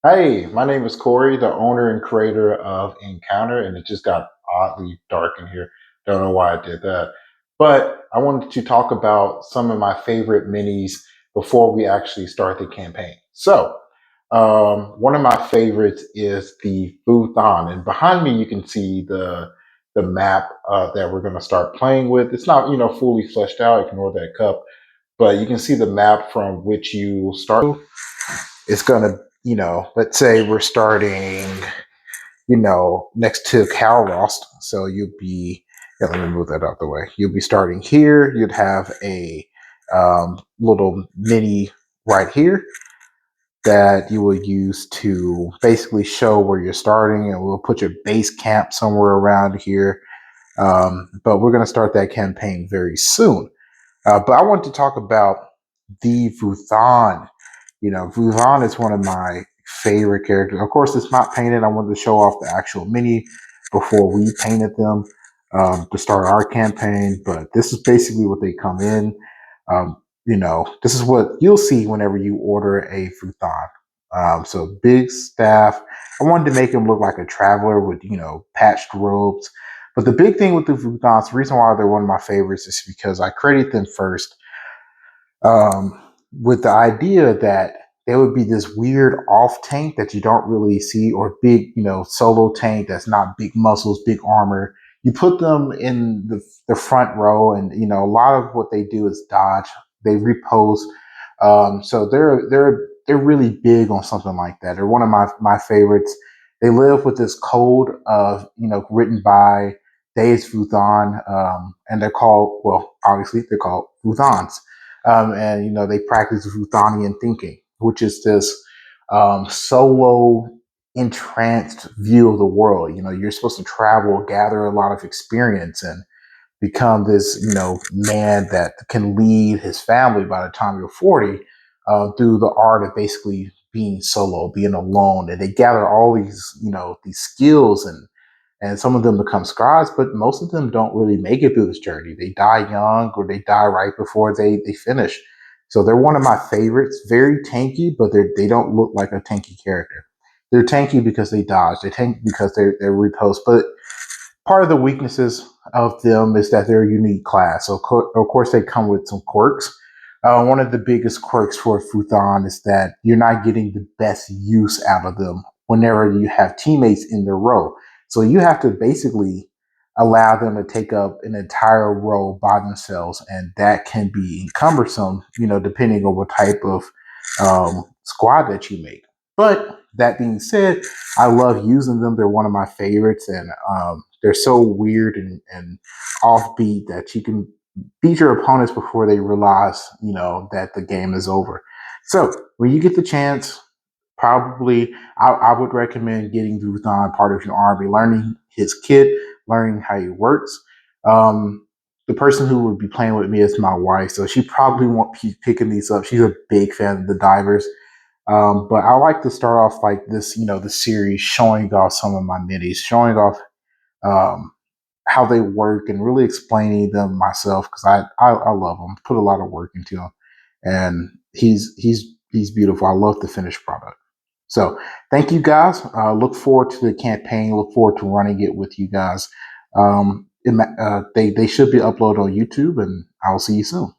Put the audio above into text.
Hey, my name is Corey, the owner and creator of Encounter, and it just got oddly dark in here. Don't know why I did that. But I wanted to talk about some of my favorite minis before we actually start the campaign. One of my favorites is the Vouthon, and behind me you can see the map that we're going to start playing with. It's not fully fleshed out. Ignore that cup, but you can see the map from which you start. It's gonna, let's say we're starting, next to Calrost. So you'll be, yeah, let me move that out the way. You'll be starting here. You'd have a little mini right here that you will use to basically show where you're starting, and we'll put your base camp somewhere around here. But we're going to start that campaign very soon. But I want to talk about the Vouthon. Vouthon is one of my favorite characters. Of course, it's not painted. I wanted to show off the actual mini before we painted them to start our campaign. But this is basically what they come in. This is what you'll see whenever you order a Vouthon. So big staff. I wanted to make him look like a traveler with, patched robes. But the big thing with the Vouthons, the reason why they're one of my favorites is because I created them first with the idea that there would be this weird off tank that you don't really see, or big, solo tank that's not big muscles, big armor. You put them in the front row, and a lot of what they do is dodge. They repose, so they're really big on something like that. They're one of my favorites. They live with this code of written by Days Vouthon, and they're called, well, obviously they're called Vouthons. And they practice Vouthonian thinking, which is this solo, entranced view of the world. You're supposed to travel, gather a lot of experience, and become this man that can lead his family by the time you're 40 through the art of basically being solo, being alone. And they gather all these skills, and some of them become scribes, but most of them don't really make it through this journey. They die young, or they die right before they finish. So they're one of my favorites. Very tanky, but they don't look like a tanky character. They're tanky because they dodge. They tank because they're repulsed. But part of the weaknesses of them is that they're a unique class. So of course they come with some quirks. One of the biggest quirks for Vouthon is that you're not getting the best use out of them whenever you have teammates in their row. So you have to basically allow them to take up an entire row by themselves, and that can be cumbersome, depending on what type of squad that you make. But that being said, I love using them. They're one of my favorites, and they're so weird and offbeat that you can beat your opponents before they realize, that the game is over. So when you get the chance, probably I would recommend getting Vouthon part of your army, learning his kit, learning how he works. The person who would be playing with me is my wife, so she probably won't be picking these up. She's a big fan of the divers. But I like to start off like this, the series, showing off some of my minis, showing off um, how they work, and really explaining them myself, because I love them. Put a lot of work into them, and he's beautiful. I love the finished product. So thank you guys. Look forward to the campaign. Look forward to running it with you guys. They should be uploaded on YouTube, and I'll see you soon.